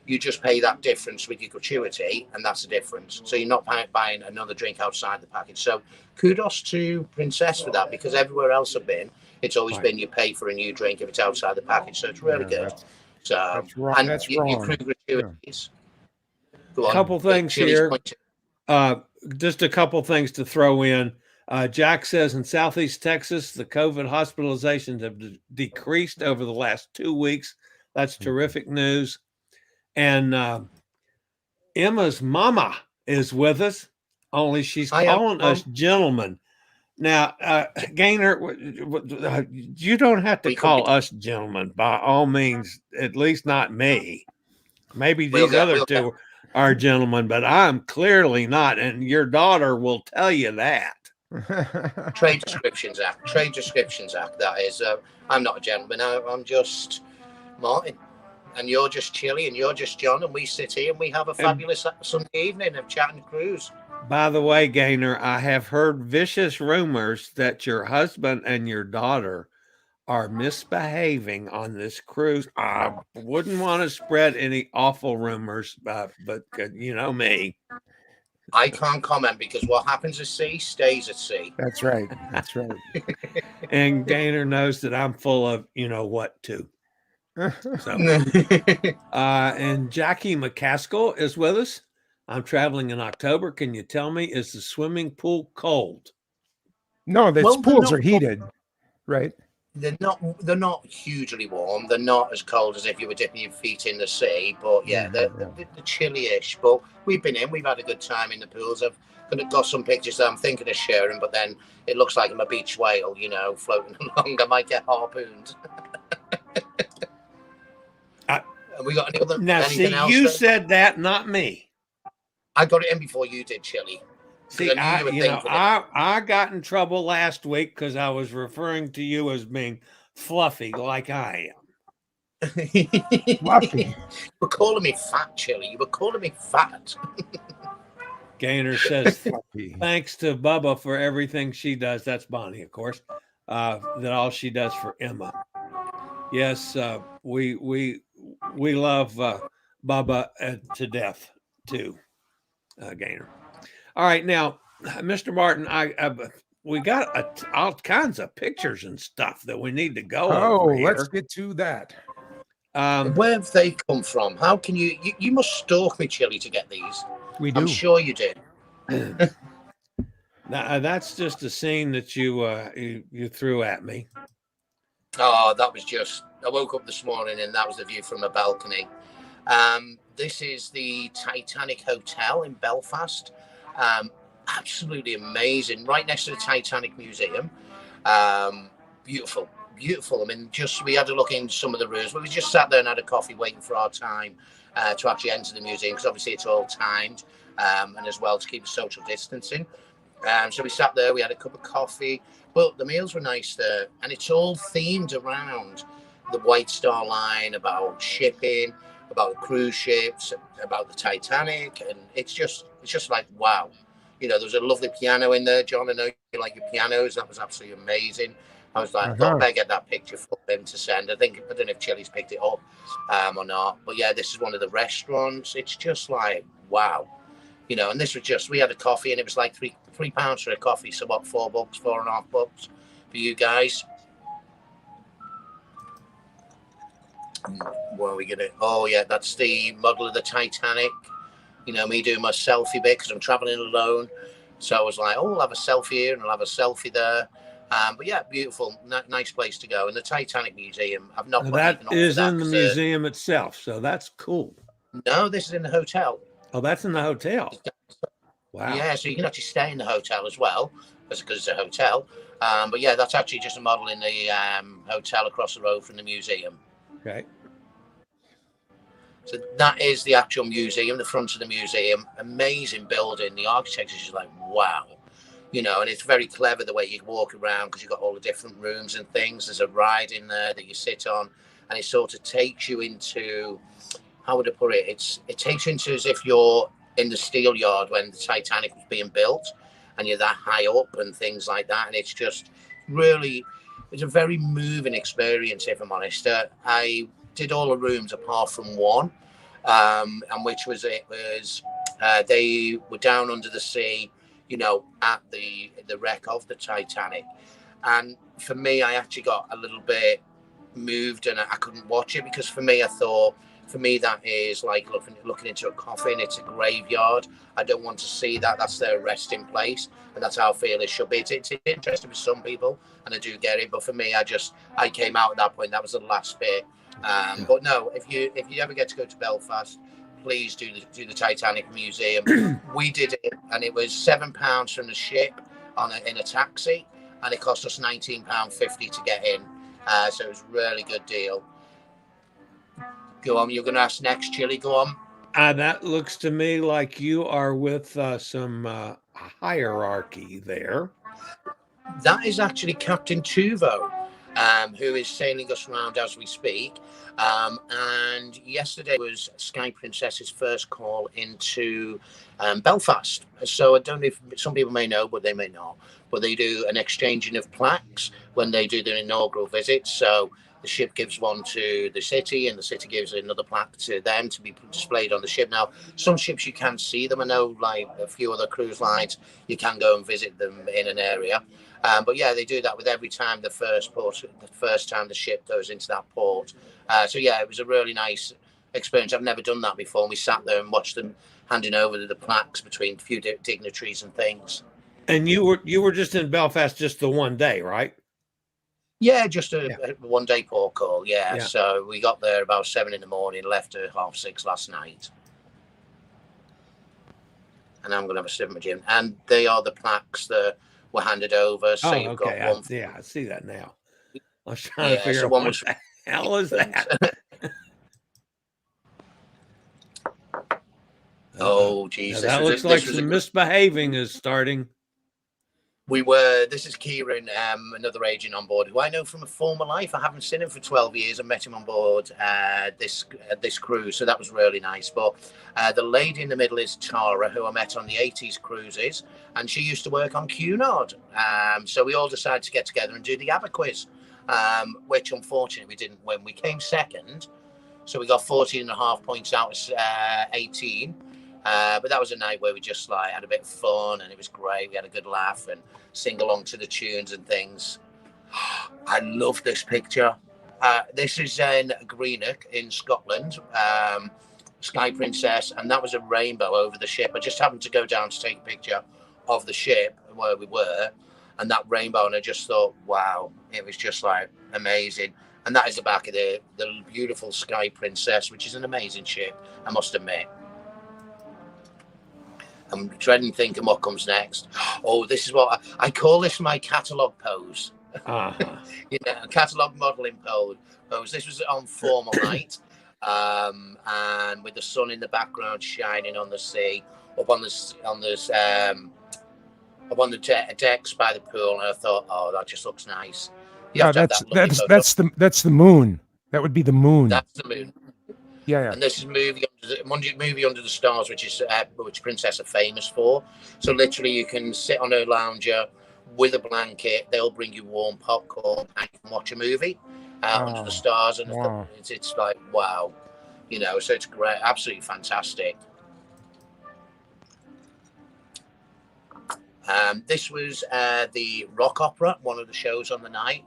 you just pay that difference with your gratuity, and that's the difference. So you're not buying another drink outside the package. So kudos to Princess for that, because everywhere else I've been, it's always been you pay for a new drink if it's outside the package. So it's really good. That's wrong. And that's your wrong. crew gratuities. Go A on. couple things here. Just a couple things to throw in. Jack says in Southeast Texas, the COVID hospitalizations have decreased over the last 2 weeks. That's terrific news. And Emma's mama is with us, only she's calling us gentlemen. Now, Gaynor, you don't have to call us gentlemen by all means, at least not me. Maybe these other two are gentlemen, but I'm clearly not, and your daughter will tell you that. Trade Descriptions Act. That is, I'm not a gentleman. I'm just Martin, and you're just Chillie, and you're just John, and we sit here and we have a fabulous Sunday evening of chat and cruise. By the way, Gaynor, I have heard vicious rumors that your husband and your daughter are misbehaving on this cruise. I wouldn't want to spread any awful rumors, but you know me. I can't comment, because what happens at sea stays at sea. That's right. That's right. And Gaynor knows that I'm full of what too. So, and Jackie McCaskill is with us. I'm traveling in October. Can you tell me, is the swimming pool cold? No, the pools are heated, right? They're not hugely warm. They're not as cold as if you were dipping your feet in the sea. But they're chilly-ish. But we've been in. We've had a good time in the pools. I've got some pictures that I'm thinking of sharing, but then it looks like I'm a beach whale, floating along. I might get harpooned. Have we got anything else? You said that, not me. I got it in before you did, Chillie. See, I got in trouble last week because I was referring to you as being fluffy, like I am. Fluffy. You were calling me fat, Chillie. You were calling me fat. Gaynor says, thanks to Bubba for everything she does. That's Bonnie, of course. That all she does for Emma. Yes, we love Bubba to death too, Gaynor. All right, now, Mr. Martin, we got all kinds of pictures and stuff that we need to go over here. Let's get to that. Where have they come from? How can you must stalk me, Chillie, to get these? We do. I'm sure you did. That's just a scene that you threw at me. Oh, that was just, I woke up this morning and that was the view from the balcony. This is the Titanic Hotel in Belfast. Absolutely amazing, right next to the Titanic Museum. Beautiful. I mean, we had a look in some of the rooms, but we just sat there and had a coffee waiting for our time to actually enter the museum, because obviously it's all timed, and as well to keep the social distancing. So we sat there, we had a cup of coffee, but the meals were nice there, and it's all themed around the White Star Line, about shipping, about cruise ships, about the Titanic, and it's just like, wow. There was a lovely piano in there, John. I know you like your pianos. That was absolutely amazing. I was like, I thought I better get that picture for him to send. I don't know if Chillie's picked it up or not. But yeah, this is one of the restaurants. It's just like, wow. And this was just, we had a coffee and it was like £3 for a coffee. So what, $4, $4.50 for you guys? What are we going to, oh yeah, that's the model of the Titanic. Me doing my selfie bit because I'm traveling alone. So I was like, oh, I'll have a selfie here and I'll have a selfie there. But yeah, beautiful, nice place to go. And the Titanic Museum, I've not. That is in the museum itself, so that's cool. No, this is in the hotel. Oh, that's in the hotel. Wow. Yeah, so you can actually stay in the hotel as well, because it's a hotel. But yeah, that's actually just a model in the hotel across the road from the museum. Okay. So that is the actual museum, the front of the museum. Amazing building. The architecture is just like, wow. And it's very clever the way you walk around, because you've got all the different rooms and things. There's a ride in there that you sit on, and it sort of takes you into, how would I put it? It takes you into as if you're in the steel yard when the Titanic was being built, and you're that high up and things like that. And it's just really, it's a very moving experience, if I'm honest. I did all the rooms apart from one, and which was they were down under the sea, at the wreck of the Titanic. And for me, I actually got a little bit moved and I couldn't watch it, because for me, I thought, that is like looking into a coffin. It's a graveyard. I don't want to see that. That's their resting place, and that's how I feel it should be. It's interesting for some people, and I do get it, but for me, I came out at that point. That was the last bit. But no, if you ever get to go to Belfast, please do the Titanic Museum. We did it, and it was £7 from the ship in a taxi, and it cost us £19.50 to get in. So it was a really good deal. Go on, you're going to ask next, Chillie. Go on. That looks to me like you are with some hierarchy there. That is actually Captain Tuvo, who is sailing us around as we speak. And yesterday was Sky Princess's first call into Belfast. So I don't know if some people may know, but they may not. But they do an exchanging of plaques when they do their inaugural visit. So the ship gives one to the city, and the city gives another plaque to them to be displayed on the ship. Now, some ships you can see them. I know, like a few other cruise lines, you can go and visit them in an area. But yeah, they do that with every time the first time the ship goes into that port. So yeah, it was a really nice experience. I've never done that before. We sat there and watched them handing over the plaques between a few dignitaries and things. And you were just in Belfast just the one day, right? Yeah, just a one-day port call. Yeah, so we got there about 7 a.m, left at 6:30 last night. And I'm going to have a sip of my gin. And they are the plaques that were handed over. So you've got one. I see that now. I was trying to figure out what the hell is that? Oh, Jesus. That looks like some misbehaving is starting. This is Kieran, another agent on board, who I know from a former life. I haven't seen him for 12 years. I met him on board this cruise, so that was really nice. But the lady in the middle is Tara, who I met on the 80s cruises, and she used to work on Cunard. So we all decided to get together and do the ABBA quiz, which unfortunately we didn't win. We came second, so we got 14.5 points out of 18. But that was a night where we just had a bit of fun, and it was great. We had a good laugh and sing along to the tunes and things. I love this picture. This is in Greenock in Scotland, Sky Princess, and that was a rainbow over the ship. I just happened to go down to take a picture of the ship where we were, and that rainbow, and I just thought, wow, it was just like amazing. And that is the back of the beautiful Sky Princess, which is an amazing ship, I must admit. I'm dreading thinking what comes next. Oh, this is what I call this my catalogue pose. You know, catalogue modelling pose. This was on formal night, and with the sun in the background shining on the sea, up on the decks by the pool, and I thought, oh, that just looks nice. That's the moon. That would be the moon. That's the moon. Yeah. And this is movie Under the Stars, which Princess are famous for. So literally, you can sit on a lounger with a blanket. They'll bring you warm popcorn and you can watch a movie under the stars, and it's like wow, you know. So it's great, absolutely fantastic. This was the rock opera, one of the shows on the night.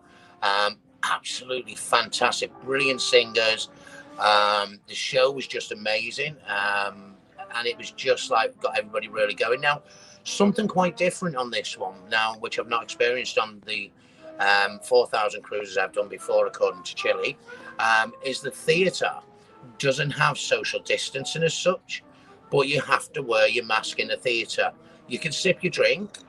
Absolutely fantastic, brilliant singers. The show was just amazing, and it was just like got everybody really going. Now, something quite different on this one now, which I've not experienced on the 4,000 cruises I've done before, according to Chillie, is the theatre doesn't have social distancing as such, but you have to wear your mask in the theatre. You can sip your drink,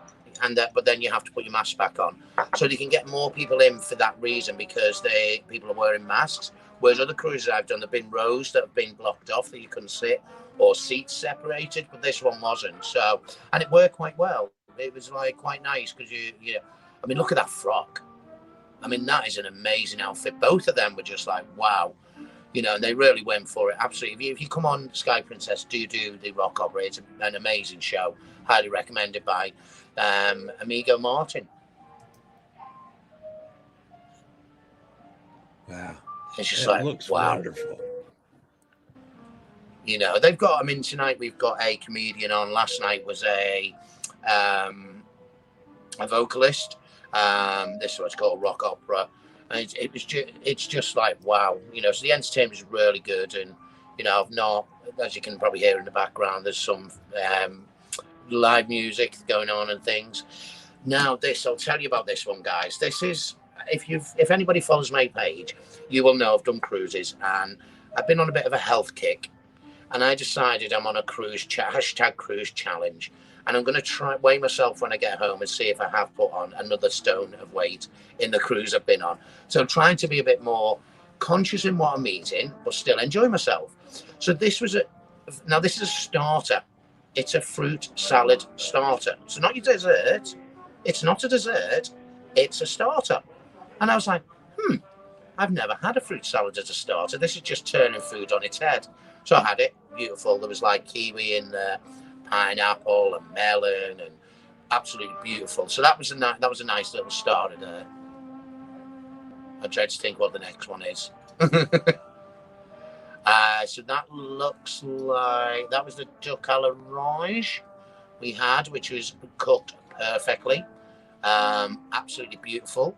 but then you have to put your mask back on, so they can get more people in for that reason, because people are wearing masks. Whereas other cruises I've done, there've been rows that have been blocked off that you couldn't sit, or seats separated, but this one wasn't. So, and it worked quite well. It was like quite nice because I mean, look at that frock. I mean, that is an amazing outfit. Both of them were just like, wow, you know, and they really went for it. Absolutely. If you come on Sky Princess, do the rock opera. It's an amazing show. Highly recommended by Amigo Martin. Wow. It's just looks wow. Wonderful. You know, they've got, I mean, tonight we've got a comedian on. Last night was a vocalist. This was called rock opera. And it's just like, wow. You know, so the entertainment is really good. And, you know, I've not, as you can probably hear in the background, there's some live music going on and things. Now, I'll tell you about this one, guys. This is, if anybody follows my page, you will know I've done cruises, and I've been on a bit of a health kick, and I decided I'm on a cruise #cruise challenge, and I'm going to weigh myself when I get home and see if I have put on another stone of weight in the cruise I've been on. So I'm trying to be a bit more conscious in what I'm eating, but still enjoy myself. So this is a starter. It's a fruit salad starter. So not your dessert. It's not a dessert. It's a starter. And I was like, I've never had a fruit salad as a starter. This is just turning food on its head. So I had it. Beautiful. There was like kiwi in there, pineapple and melon, and absolutely beautiful. So that was a nice little starter there. I dread to think what the next one is. So that looks like that was the duck à l'orange we had, which was cooked perfectly. Absolutely beautiful.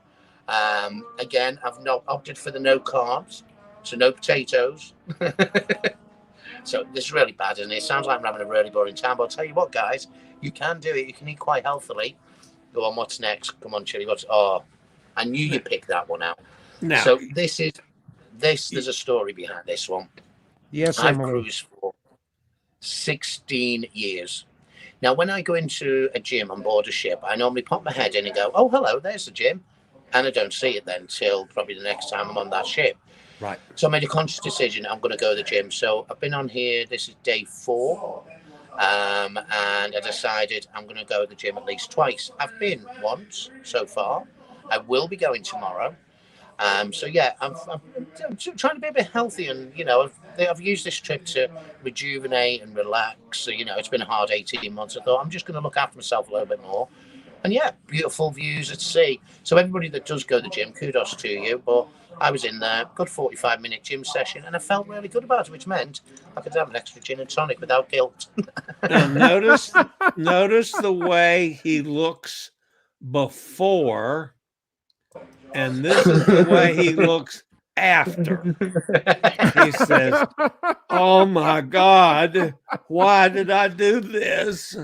Again, I've not opted for the no carbs, so no potatoes. So this is really bad, isn't it? It sounds like I'm having a really boring time, but I'll tell you what, guys, you can do it. You can eat quite healthily. Go on, what's next? Come on, Chillie. I knew you picked that one out. Now, so there's a story behind this one. Yes, I've cruised for 16 years. Now, when I go into a gym on board a ship, I normally pop my head in and go, oh, hello, there's the gym. And I don't see it then till probably the next time I'm on that ship. right. So I made a conscious decision, I'm going to go to the gym. So I've been on here, this is day 4. And I decided I'm going to go to the gym at least twice. I've been once so far. I will be going tomorrow. So yeah, I'm trying to be a bit healthy, and you know, I've used this trip to rejuvenate and relax. So you know, it's been a hard 18 months. I thought I'm just going to look after myself a little bit more, and yeah, beautiful views at sea. So everybody that does go to the gym, kudos to you. But I was in there, good 45-minute gym session, and I felt really good about it, which meant I could have an extra gin and tonic without guilt. Now notice the way he looks before. And this is the way he looks after. He says, oh my God, why did I do this?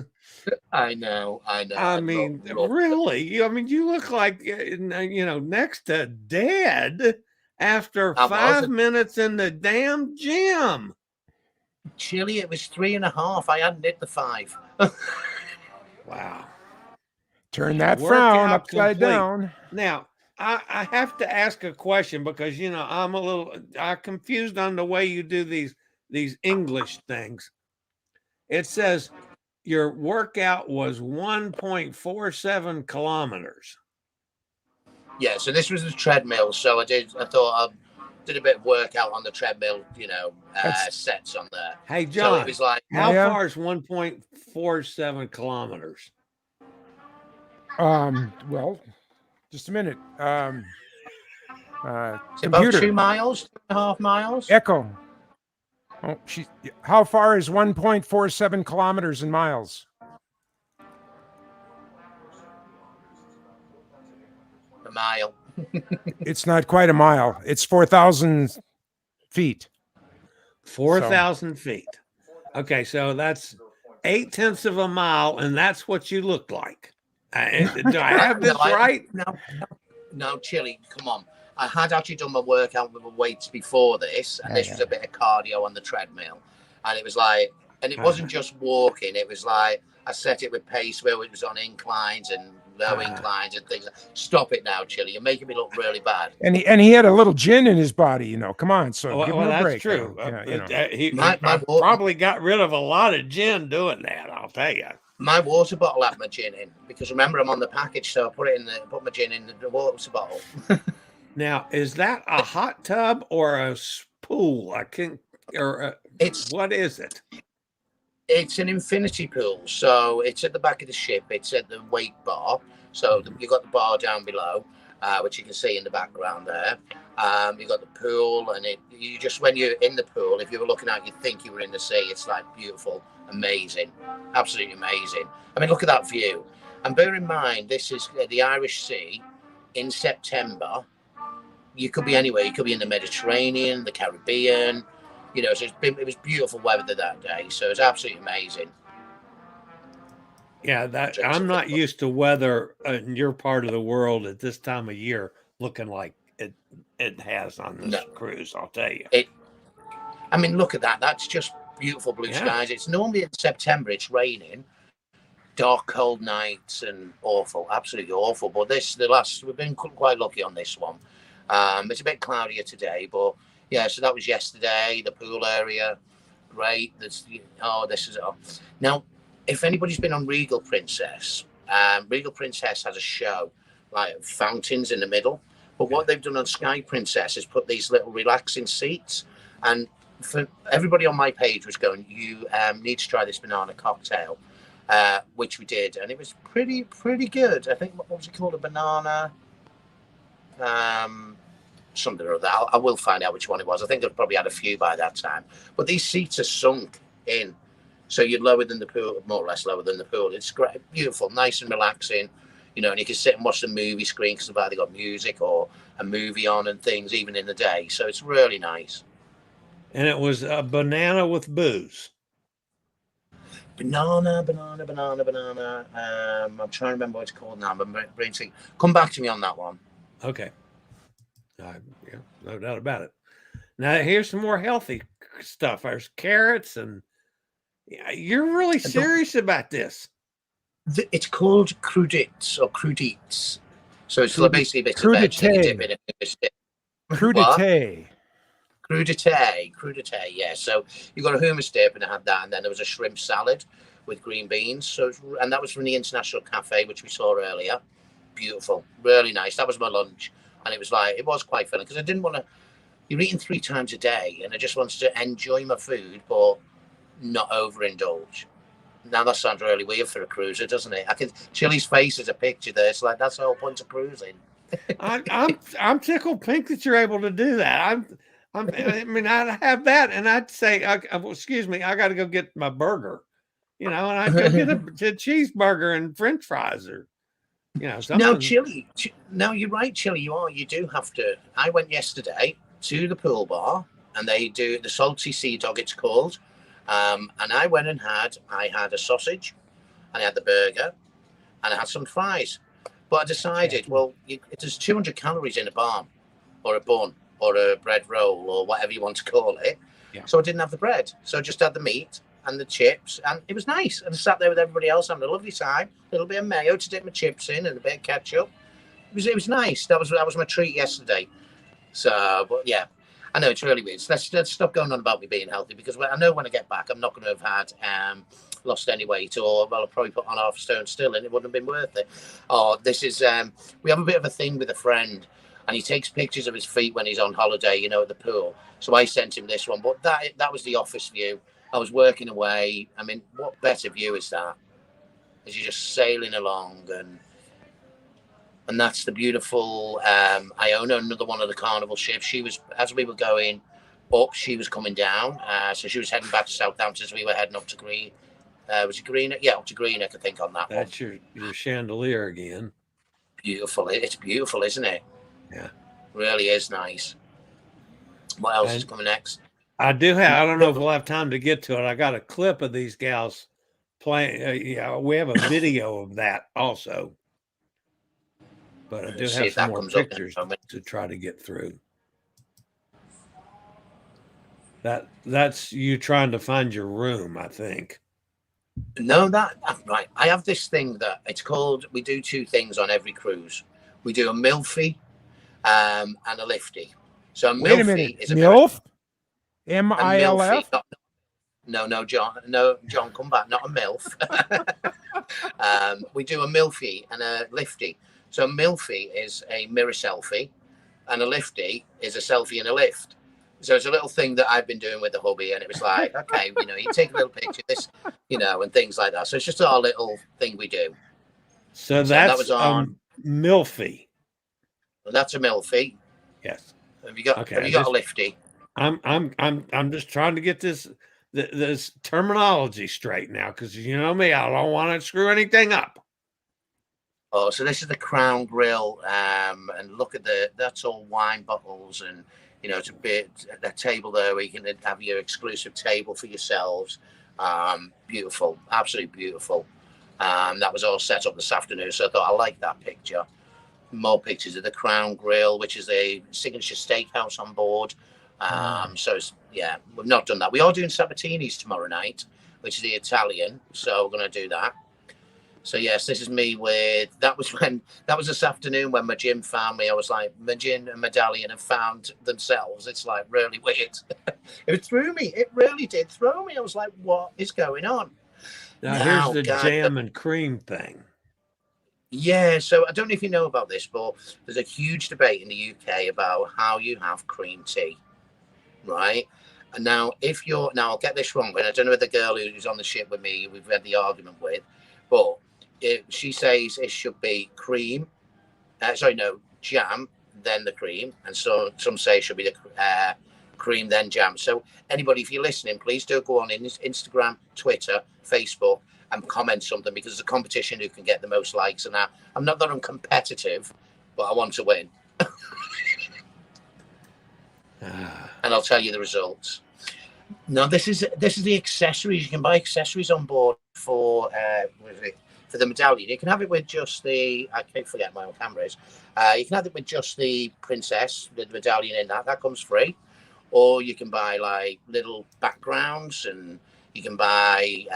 I know. I mean, really? You look like, next to dead after I 5 minutes in the damn gym. Chillie, it was 3.5. I hadn't hit the 5. Wow. Turn that Workout frown upside complete. down. Now, I have to ask a question because, I'm confused on the way you do these English things. It says your workout was 1.47 kilometers. Yeah, so this was the treadmill. So I thought I did a bit of workout on the treadmill, sets on there. Hey, So John, it was like, how Yeah. far is 1.47 kilometers? Well, just a minute. it's about Computer. 2 miles, 2.5 miles. Echo. Oh, how far is 1.47 kilometers in miles? A mile. It's not quite a mile. It's 4,000 feet. 4,000 feet. Okay, so that's 0.8 of a mile, and that's what you look like. Do I have this right? No, Chillie, come on. I had actually done my workout with the weights before this, and this was a bit of cardio on the treadmill. And it was like, and it wasn't just walking, it was like, I set it with pace where it was on inclines and low inclines and things. Stop it now, Chillie. You're making me look really bad. And he had a little gin in his body, Come on, so give him a that's break. true. He My probably got rid of a lot of gin doing that, I'll tell you. My water bottle had my gin in, because remember, I'm on the package, so I put my gin in the water bottle. Now, is that a hot tub or a pool? What is it? It's an infinity pool, so it's at the back of the ship. It's at the weight bar, so you've got the bar down below, which you can see in the background there. You've got the pool, and when you're in the pool, if you were looking out, you'd think you were in the sea. It's like beautiful, amazing, absolutely amazing. I mean, look at that view. And bear in mind, this is the Irish Sea in September. You could be anywhere. You could be in the Mediterranean, the Caribbean. So it was beautiful weather that day. So it's absolutely amazing. Yeah, I'm not used to weather in your part of the world at this time of year looking like it has on this cruise, I'll tell you. I mean, look at that. That's just beautiful blue skies. It's normally in September, it's raining, dark, cold nights, and awful, absolutely awful. But we've been quite lucky on this one. It's a bit cloudier today, but yeah, so that was yesterday. The pool area, great. Now, if anybody's been on Regal Princess has a show, like fountains in the middle. But what they've done on Sky Princess is put these little relaxing seats. And for everybody on my page was going, you need to try this banana cocktail, which we did. And it was pretty good. I think, what was it called? A banana... something or other. I will find out which one it was. I think they've probably had a few by that time. But these seats are sunk in, so you're lower than the pool, more or less lower than the pool. It's great, beautiful, nice and relaxing, and you can sit and watch the movie screen because they've either got music or a movie on and things, even in the day. So it's really nice. And it was a banana with booze. Banana. I'm trying to remember what it's called now. Come back to me on that one. Okay. No doubt about it. Now here's some more healthy stuff. There's carrots, and you're really serious about this. It's called crudites or crudites. So it's basically a bit of veg that you dip in it. Crudité. Crudité, yeah. So you got a hummus dip, and I had that, and then there was a shrimp salad with green beans. And that was from the International Cafe, which we saw earlier. Beautiful, really nice. That was my lunch. And it was quite funny because I didn't want to. You're eating 3 times a day, and I just wanted to enjoy my food, but not overindulge. Now that sounds really weird for a cruiser, doesn't it? Chillie's face is a picture there. It's like that's the whole point of cruising. I'm tickled pink that you're able to do that. I'd have that, and I'd say, excuse me, I got to go get my burger, and I'd go get a cheeseburger and French fries or. Something. No, Chillie. No, you're right, Chillie. You do have to. I went yesterday to the pool bar, and they do the salty sea dog. It's called, and I went and had a sausage, and I had the burger, and I had some fries. But I decided, well, there's 200 calories in a bun, or a bun, or a bread roll, or whatever you want to call it. Yeah. So I didn't have the bread. So I just had the meat and the chips, and it was nice. And I sat there with everybody else having a lovely time. A little bit of mayo to dip my chips in, and a bit of ketchup. It was nice. That was my treat yesterday. So, but yeah, I know it's really weird. So let's stop going on about me being healthy, because I know when I get back, I'm not going to have had lost any weight, or well, I'll probably put on half a stone still, and it wouldn't have been worth it. Oh, this is we have a bit of a thing with a friend, and he takes pictures of his feet when he's on holiday, you know, at the pool. So I sent him this one, but that was the office view. I was working away. I mean, what better view is that? As you're just sailing along, and that's the beautiful Iona, another one of the Carnival ships. She was, as we were going up, she was coming down. So she was heading back to Southampton as we were heading up to Green. Was it Greenock? Yeah, up to Greenock, I think, on that one. That's your chandelier again. Beautiful. It's beautiful, isn't it? Yeah. Really is nice. What else is coming next? I don't know if we'll have time to get to it. I got a clip of these gals playing. We have a video of that also. But I do have some more pictures to try to get through. That's you trying to find your room, I think. No, right. I have this thing that it's called. We do two things on every cruise. We do a milfie, and a lifty. So a milfie is a MILF? MILF? No, John, come back. Not a milf. We do a milfie and a lifty. So a milfie is a mirror selfie, and a lifty is a selfie in a lift. So it's a little thing that I've been doing with the hubby, and it was like, okay, you take a little picture of this, and things like that. So it's just our little thing we do. So that was on milfie. Well, that's a milfie. Yes. Have you got a lifty? I'm just trying to get this terminology straight now, because you know me, I don't want to screw anything up. Oh, so this is the Crown Grill, and look at that's all wine bottles, and it's a bit a table there where you can have your exclusive table for yourselves. Beautiful, absolutely beautiful. That was all set up this afternoon, so I thought I like that picture. More pictures of the Crown Grill, which is a signature steakhouse on board. So we've not done that. We are doing Sabatini's tomorrow night, which is the Italian, so we're going to do that. So yes, this is me that was this afternoon when my gym found me. I was like, my gym and medallion have found themselves. It's like really weird. It threw me. It really did throw me. I was like, what is going on? Now here's the jam and cream thing. Yeah, so I don't know if you know about this, but there's a huge debate in the UK about how you have cream tea, right? And now I'll get this wrong, and I don't know if the girl who's on the ship with me, we've had the argument with, but she says it should be jam, then the cream, and so some say it should be the cream, then jam. So anybody, if you're listening, please do go on Instagram, Twitter, Facebook, and comment something, because it's a competition who can get the most likes. And I'm not that I'm competitive, but I want to win. And I'll tell you the results. Now this is the accessories. You can buy accessories on board for the medallion. You can have it with just I can't forget my own cameras. You can have it with just the princess, the medallion in that comes free, or you can buy like little backgrounds, and you can buy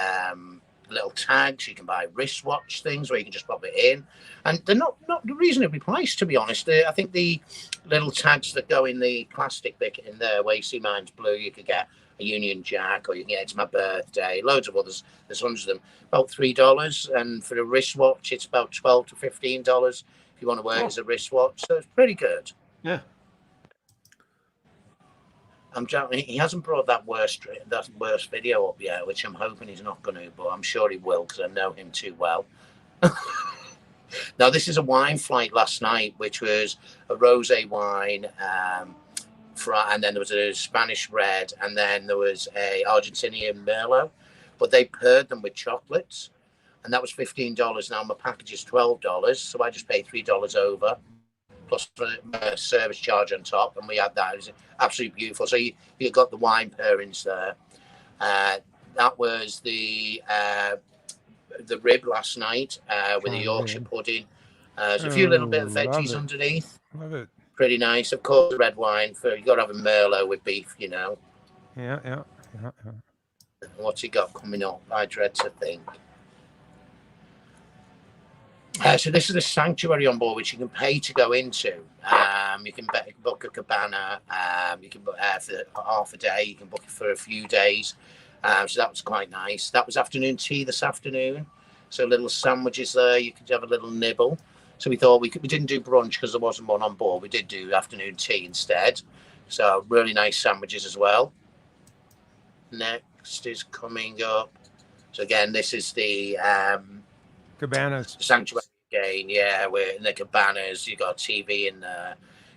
little tags. You can buy wristwatch things where you can just pop it in, and they're not reasonably priced, to be honest. I think the little tags that go in the plastic bit in there, where you see mine's blue, you could get a Union Jack, or you can get It's My Birthday, loads of others. There's hundreds of them, about $3, and for a wristwatch it's about $12 to $15 if you want to wear it as a wristwatch. So it's pretty good. Yeah. He hasn't brought that worst video up yet, which I'm hoping he's not going to, but I'm sure he will, because I know him too well. Now, this is a wine flight last night, which was a rosé wine, and then there was a Spanish red, and then there was a Argentinian Merlot, but they paired them with chocolates, and that was $15. Now my package is $12, so I just paid $3 over, plus a service charge on top, and we had that. It was absolutely beautiful. So you got the wine pairings there. That was the the rib last night with the Yorkshire pudding. There's a few little bit of veggies underneath. Love it. Pretty nice. Of course, red wine. You got to have a Merlot with beef, you know. Yeah. What's he got coming up? I dread to think. So this is a sanctuary on board, which you can pay to go into. You can book a cabana. You can book for half a day. You can book it for a few days. So that was quite nice. That was afternoon tea this afternoon. So little sandwiches there. You could have a little nibble. So we thought we didn't do brunch because there wasn't one on board. We did do afternoon tea instead. So really nice sandwiches as well. Next is coming up. So again, this is the Cabanas. sanctuary again. Yeah, we're in the cabanas. You got a TV in there.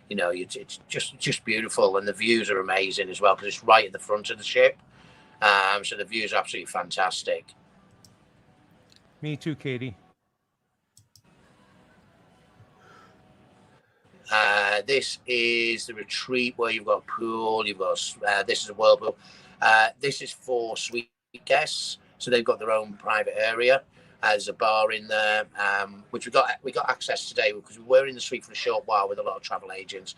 You know, it's just beautiful, and the views are amazing as well because it's right at the front of the ship. So the views are absolutely fantastic. Me too, Katie. This is the retreat where you've got a pool. You've got this is a whirlpool. This is for suite guests, so they've got their own private area. There's a bar in there, which we got access today because we were in the suite for a short while with a lot of travel agents.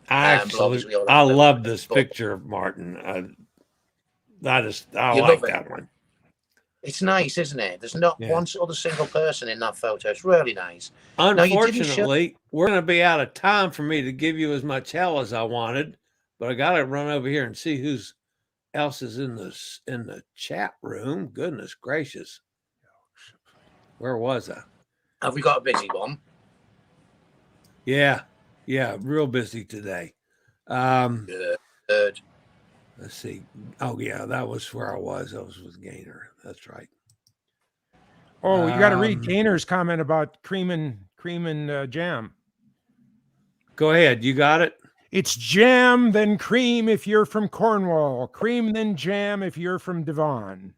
I love this picture of Martin. I like that one. It's nice, isn't it? There's not one other single person in that photo. It's really nice. Unfortunately, we're going to be out of time for me to give you as much hell as I wanted, but I got to run over here and see who's else is in the chat room. Goodness gracious. Where was I? Have we got a busy one? Yeah, real busy today. Good. Let's see. Oh yeah, that was where I was. I was with Gaynor. That's right. Oh, you got to read Gaynor's comment about cream and jam. Go ahead. You got it. It's jam then cream if you're from Cornwall. Cream then jam if you're from Devon.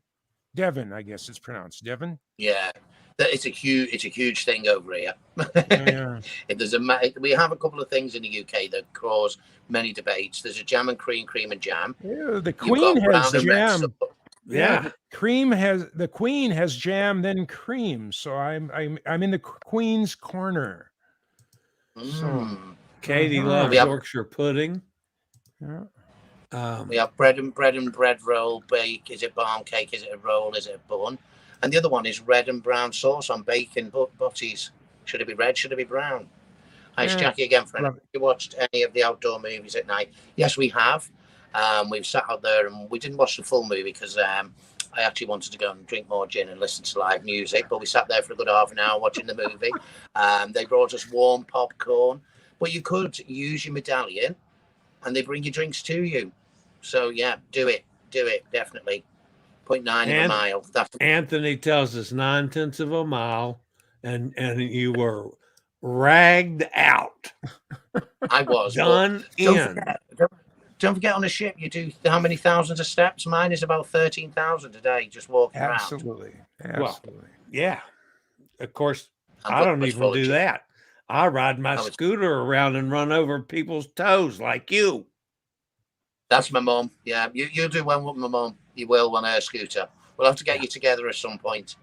Devon, I guess it's pronounced Devon. Yeah. It's a huge thing over here. Yeah. We have a couple of things in the UK that cause many debates. There's a jam and cream and jam. Yeah, the Queen has jam. Yeah, the Queen has jam then cream. So I'm in the Queen's corner. So Katie loves Yorkshire pudding. Yeah. We have bread roll, bake. Is it barm cake? Is it a roll? Is it a bun? And the other one is red and brown sauce on bacon butties. Should it be red? Should it be brown? Hi, it's Jackie again. Friend, have you watched any of the outdoor movies at night? Yes, we have. We've sat out there and we didn't watch the full movie because I actually wanted to go and drink more gin and listen to live music. But we sat there for a good half an hour watching the movie. They brought us warm popcorn. But you could use your medallion and they bring your drinks to you. So, yeah, do it, definitely. 0.9 of a mile. Anthony tells us 9/10 of a mile, and you were ragged out. I was done in. Don't forget, on a ship you do how many thousands of steps? Mine is about 13,000 a day just walking around. Absolutely. Well, yeah. Of course, I don't even do that. I ride my scooter around and run over people's toes like you. That's my mum. Yeah, you'll do well with my mum. You will on her scooter. We'll have to get you together at some point.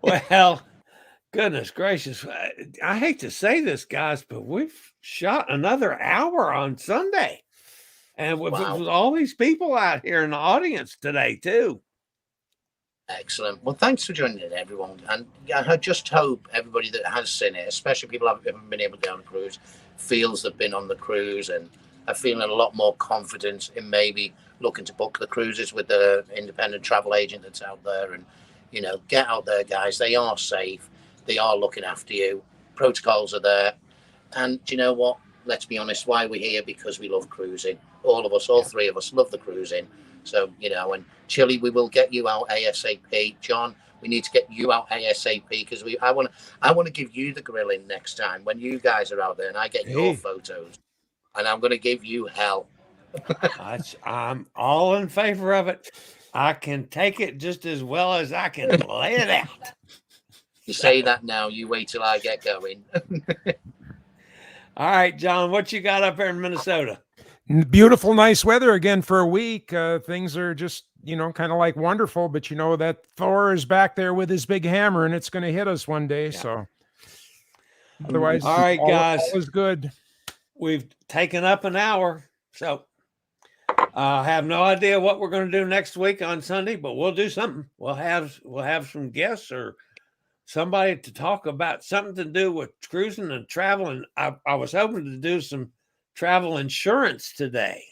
Well, goodness gracious. I hate to say this, guys, but we've shot another hour on Sunday. And with all these people out here in the audience today, too. Excellent. Well, thanks for joining in, everyone. And I just hope everybody that has seen it, especially people who haven't been able to go on a cruise, feels they've been on the cruise and are feeling a lot more confident in maybe looking to book the cruises with the independent travel agent that's out there. And, you know, get out there, guys. They are safe. They are looking after you. Protocols are there. And do you know what? Let's be honest. Why we're here? Because we love cruising. All of us, all three of us love the cruising. So, you know, and Chillie, we will get you out ASAP. John, we need to get you out ASAP because I want to give you the grilling next time when you guys are out there and I get your photos. And I'm going to give you hell. I'm all in favor of it. I can take it just as well as I can lay it out. You say that now. You wait till I get going. All right, John, what you got up there in Minnesota? Beautiful, nice weather again for a week. Things are just kind of like wonderful, but that Thor is back there with his big hammer and it's going to hit us one day. Yeah. So otherwise, all right, guys, all is good. We've taken up an hour. So I have no idea what we're going to do next week on Sunday, but we'll do something. We'll have some guests or somebody to talk about something to do with cruising and traveling. I was hoping to do some travel insurance today,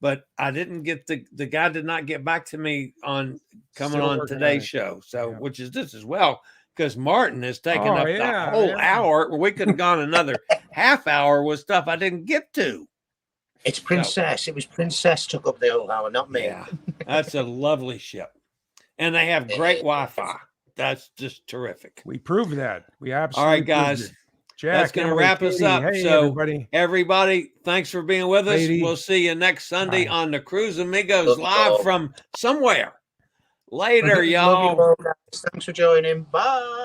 but I didn't get the guy did not get back to me on coming on today's show. So, which is this as well, because Martin has taken up the whole hour. We could have gone another half hour with stuff I didn't get to. It's Princess. It was Princess took up the whole hour, not me. Yeah, that's a lovely ship, and they have great Wi-Fi. That's just terrific. We proved that. We absolutely. All right, guys. Jack, that's going to wrap us up. Hey, so, everybody, thanks for being with us. We'll see you next Sunday on the Cruise Amigos live from somewhere. Later, y'all. Thanks for joining. Bye.